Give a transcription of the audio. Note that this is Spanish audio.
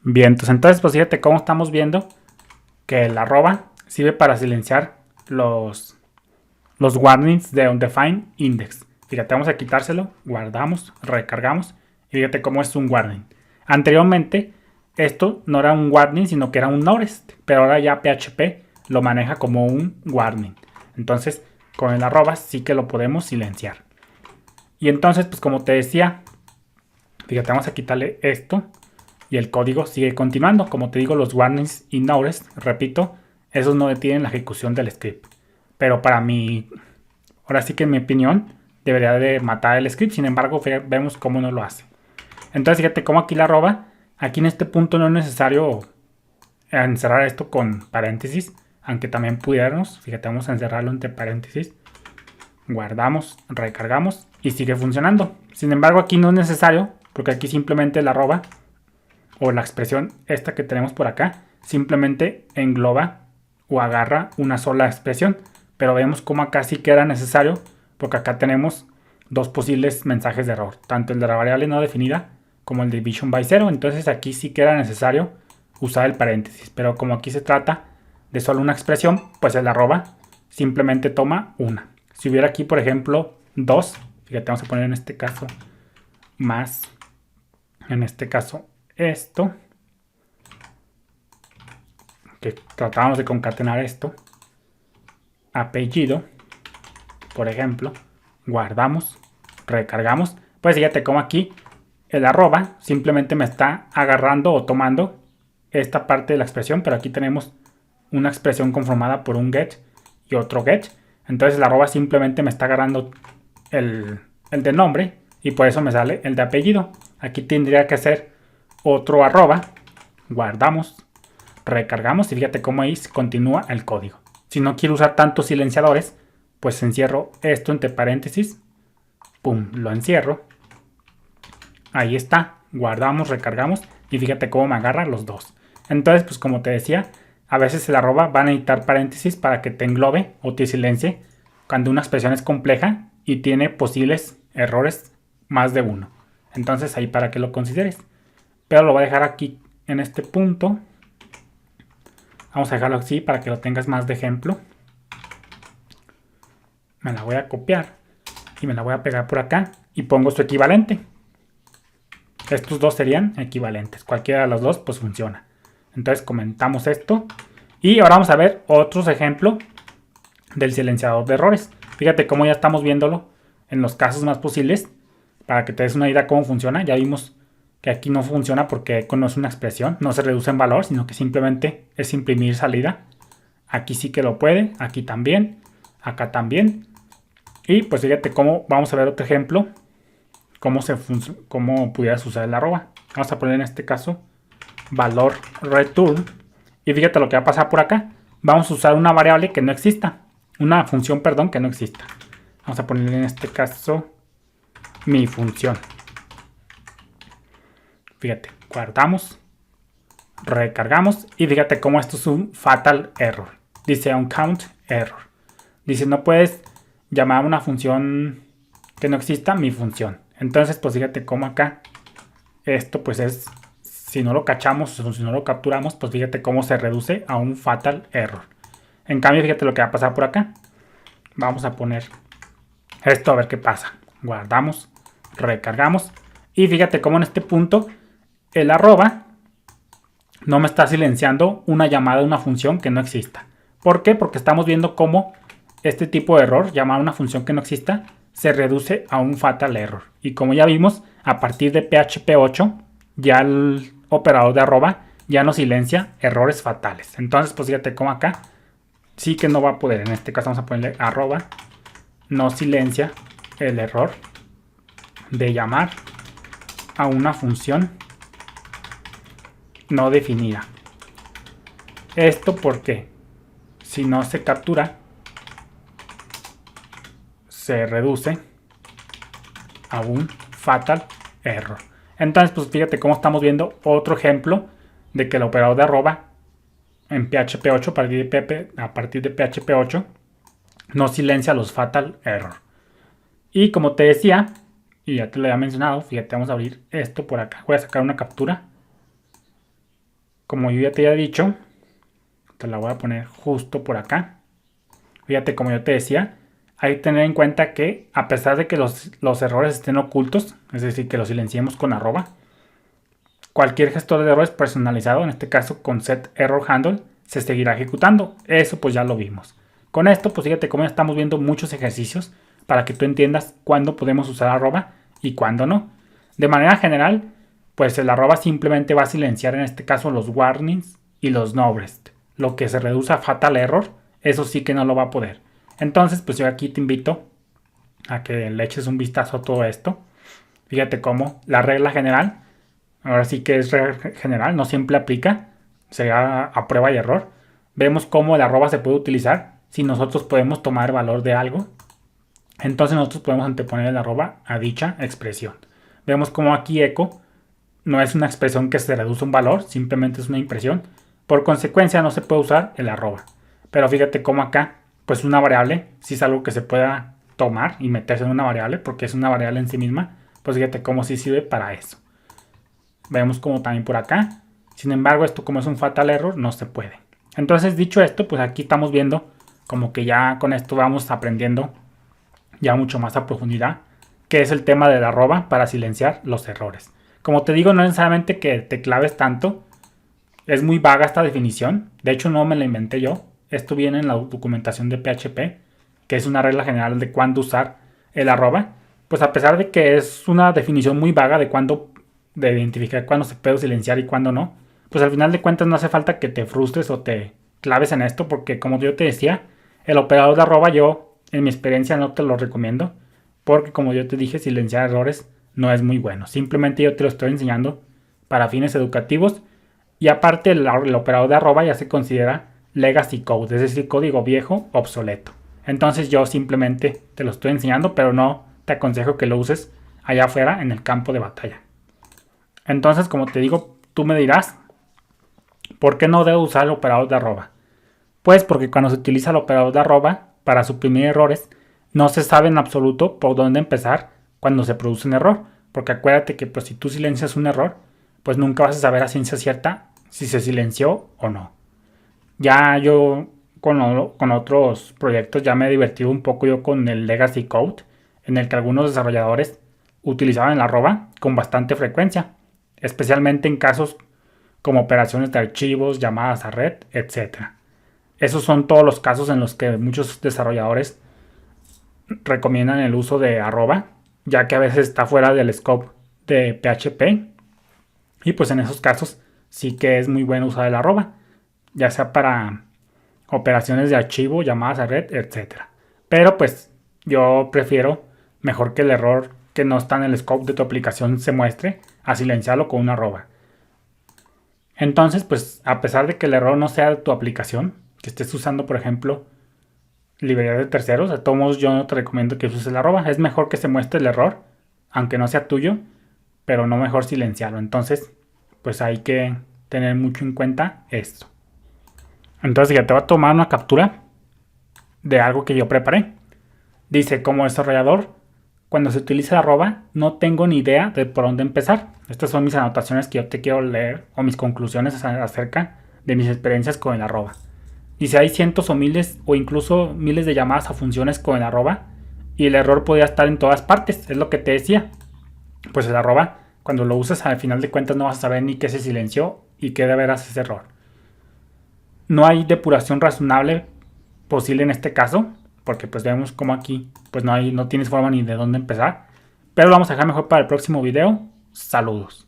Bien, entonces pues fíjate cómo estamos viendo que el arroba sirve para silenciar los warnings de undefined index. Fíjate, vamos a quitárselo, guardamos, recargamos y fíjate cómo es un warning. Anteriormente esto no era un warning sino que era un noticed, pero ahora ya PHP lo maneja como un warning. Entonces con el arroba sí que lo podemos silenciar. Y entonces pues como te decía, fíjate, vamos a quitarle esto y el código sigue continuando. Como te digo, los warnings y notice, repito, esos no detienen la ejecución del script. Pero para mí, ahora sí que en mi opinión, debería de matar el script. Sin embargo, vemos cómo no lo hace. Entonces, fíjate cómo aquí la arroba. Aquí en este punto no es necesario encerrar esto con paréntesis. Aunque también pudiéramos. Fíjate, vamos a encerrarlo entre paréntesis. Guardamos, recargamos y sigue funcionando. Sin embargo, aquí no es necesario. Porque aquí simplemente la arroba o la expresión esta que tenemos por acá simplemente engloba o agarra una sola expresión. Pero vemos como acá sí que era necesario porque acá tenemos dos posibles mensajes de error, tanto el de la variable no definida como el de division by 0. Entonces aquí sí que era necesario usar el paréntesis, pero como aquí se trata de solo una expresión, pues el arroba simplemente toma una. Si hubiera aquí por ejemplo 2, fíjate, vamos a poner en este caso más, en este caso esto, que tratábamos de concatenar esto, apellido, por ejemplo, guardamos, recargamos, pues fíjate como aquí el arroba simplemente me está agarrando o tomando esta parte de la expresión, pero aquí tenemos una expresión conformada por un get y otro get, entonces el arroba simplemente me está agarrando el de nombre y por eso me sale el de apellido. Aquí tendría que hacer otro arroba, guardamos, recargamos y fíjate cómo ahí continúa el código. Si no quiero usar tantos silenciadores, pues encierro esto entre paréntesis, pum, lo encierro, ahí está, guardamos, recargamos y fíjate cómo me agarra los dos. Entonces, pues como te decía, a veces el arroba va a necesitar paréntesis para que te englobe o te silencie cuando una expresión es compleja y tiene posibles errores más de uno. Entonces ahí para que lo consideres. Pero lo voy a dejar aquí en este punto. Vamos a dejarlo así para que lo tengas más de ejemplo. Me la voy a copiar y me la voy a pegar por acá y pongo su equivalente. Estos dos serían equivalentes. Cualquiera de los dos pues funciona. Entonces comentamos esto. Y ahora vamos a ver otros ejemplos del silenciador de errores. Fíjate cómo ya estamos viéndolo en los casos más posibles. Para que te des una idea cómo funciona. Ya vimos que aquí no funciona porque no es una expresión. No se reduce en valor, sino que simplemente es imprimir salida. Aquí sí que lo puede. Aquí también. Acá también. Y pues fíjate cómo vamos a ver otro ejemplo. Cómo pudieras usar el arroba. Vamos a poner en este caso valor return. Y fíjate lo que va a pasar por acá. Vamos a usar una variable que no exista. Una función, perdón, que no exista. Vamos a poner en este caso mi función. Fíjate, guardamos, recargamos y fíjate cómo esto es un fatal error. Dice uncount error. Dice no puedes llamar a una función que no exista mi función. Entonces pues fíjate cómo acá esto pues es, si no lo cachamos o si no lo capturamos, pues fíjate cómo se reduce a un fatal error. En cambio fíjate lo que va a pasar por acá. Vamos a poner esto a ver qué pasa. Guardamos, recargamos y fíjate cómo en este punto el arroba no me está silenciando una llamada a una función que no exista. ¿Por qué? Porque estamos viendo cómo este tipo de error, llamar a una función que no exista, se reduce a un fatal error. Y como ya vimos, a partir de PHP 8, ya el operador de arroba ya no silencia errores fatales. Entonces, pues fíjate cómo acá sí que no va a poder. En este caso vamos a ponerle arroba no silencia el error de llamar a una función no definida. Esto porque si no se captura, se reduce a un fatal error. Entonces, pues fíjate cómo estamos viendo otro ejemplo de que el operador de arroba en PHP 8, a partir de PHP 8, no silencia los fatal error. Y como te decía, y ya te lo había mencionado, fíjate, vamos a abrir esto por acá. Voy a sacar una captura. como yo ya te había dicho, te la voy a poner justo por acá. Fíjate, como yo te decía, hay que tener en cuenta que a pesar de que los errores estén ocultos, es decir, que los silenciemos con arroba, cualquier gestor de errores personalizado, en este caso con setErrorHandle, se seguirá ejecutando. Eso pues ya lo vimos. Con esto, pues fíjate cómo estamos viendo muchos ejercicios para que tú entiendas cuándo podemos usar arroba y cuándo no. De manera general, pues el arroba simplemente va a silenciar en este caso los warnings y los nobrest. Lo que se reduce a fatal error, eso sí que no lo va a poder. Entonces, pues yo aquí te invito a que le eches un vistazo a todo esto. Fíjate cómo la regla general, ahora sí que es regla general, no siempre aplica, será a prueba y error. Vemos cómo el arroba se puede utilizar si nosotros podemos tomar el valor de algo. Entonces nosotros podemos anteponer el arroba a dicha expresión. Vemos cómo aquí echo no es una expresión que se reduce un valor, simplemente es una impresión. Por consecuencia no se puede usar el arroba. Pero fíjate cómo acá, pues una variable, si es algo que se pueda tomar y meterse en una variable, porque es una variable en sí misma, pues fíjate cómo sí sirve para eso. Vemos como también por acá. Sin embargo, esto como es un fatal error, no se puede. Entonces, dicho esto, pues aquí estamos viendo como que ya con esto vamos aprendiendo ya mucho más a profundidad qué es el tema del arroba para silenciar los errores. Como te digo, no necesariamente que te claves tanto. Es muy vaga esta definición. De hecho, no me la inventé yo. Esto viene en la documentación de PHP, que es una regla general de cuándo usar el arroba. Pues a pesar de que es una definición muy vaga de identificar cuándo se puede silenciar y cuándo no, pues al final de cuentas no hace falta que te frustres o te claves en esto, porque como yo te decía, el operador de arroba yo, en mi experiencia, no te lo recomiendo, porque como yo te dije, silenciar errores no es muy bueno. Simplemente yo te lo estoy enseñando para fines educativos. Y aparte el operador de arroba ya se considera legacy code, es decir, código viejo obsoleto. Entonces yo simplemente te lo estoy enseñando, pero no te aconsejo que lo uses allá afuera en el campo de batalla. Entonces, como te digo, tú me dirás, ¿por qué no debo usar el operador de arroba? Pues porque cuando se utiliza el operador de arroba para suprimir errores, no se sabe en absoluto por dónde empezar cuando se produce un error. Porque acuérdate que pues, si tú silencias un error, pues nunca vas a saber a ciencia cierta si se silenció o no. Ya yo con otros proyectos ya me he divertido un poco yo con el legacy code, en el que algunos desarrolladores utilizaban el arroba con bastante frecuencia, especialmente en casos como operaciones de archivos, llamadas a red, etc. Esos son todos los casos en los que muchos desarrolladores recomiendan el uso de arroba, ya que a veces está fuera del scope de PHP. Y pues en esos casos sí que es muy bueno usar el arroba, ya sea para operaciones de archivo, llamadas a red, etc. Pero pues yo prefiero mejor que el error que no está en el scope de tu aplicación se muestre a silenciarlo con una arroba. Entonces pues a pesar de que el error no sea de tu aplicación, que estés usando por ejemplo librería de terceros, de todos modos yo no te recomiendo que uses el arroba. Es mejor que se muestre el error, aunque no sea tuyo, pero no mejor silenciarlo. Entonces pues hay que tener mucho en cuenta esto. Entonces ya te voy a tomar una captura de algo que yo preparé. Dice, como desarrollador, cuando se utiliza arroba, no tengo ni idea de por dónde empezar. Estas son mis anotaciones que yo te quiero leer o mis conclusiones acerca de mis experiencias con el arroba. Dice, hay cientos o miles o incluso miles de llamadas a funciones con el arroba y el error podría estar en todas partes, es lo que te decía. Pues el arroba, cuando lo usas al final de cuentas no vas a saber ni qué se silenció y qué de veras es error. No hay depuración razonable posible en este caso, porque pues vemos como aquí pues no tienes forma ni de dónde empezar. Pero lo vamos a dejar mejor para el próximo video. Saludos.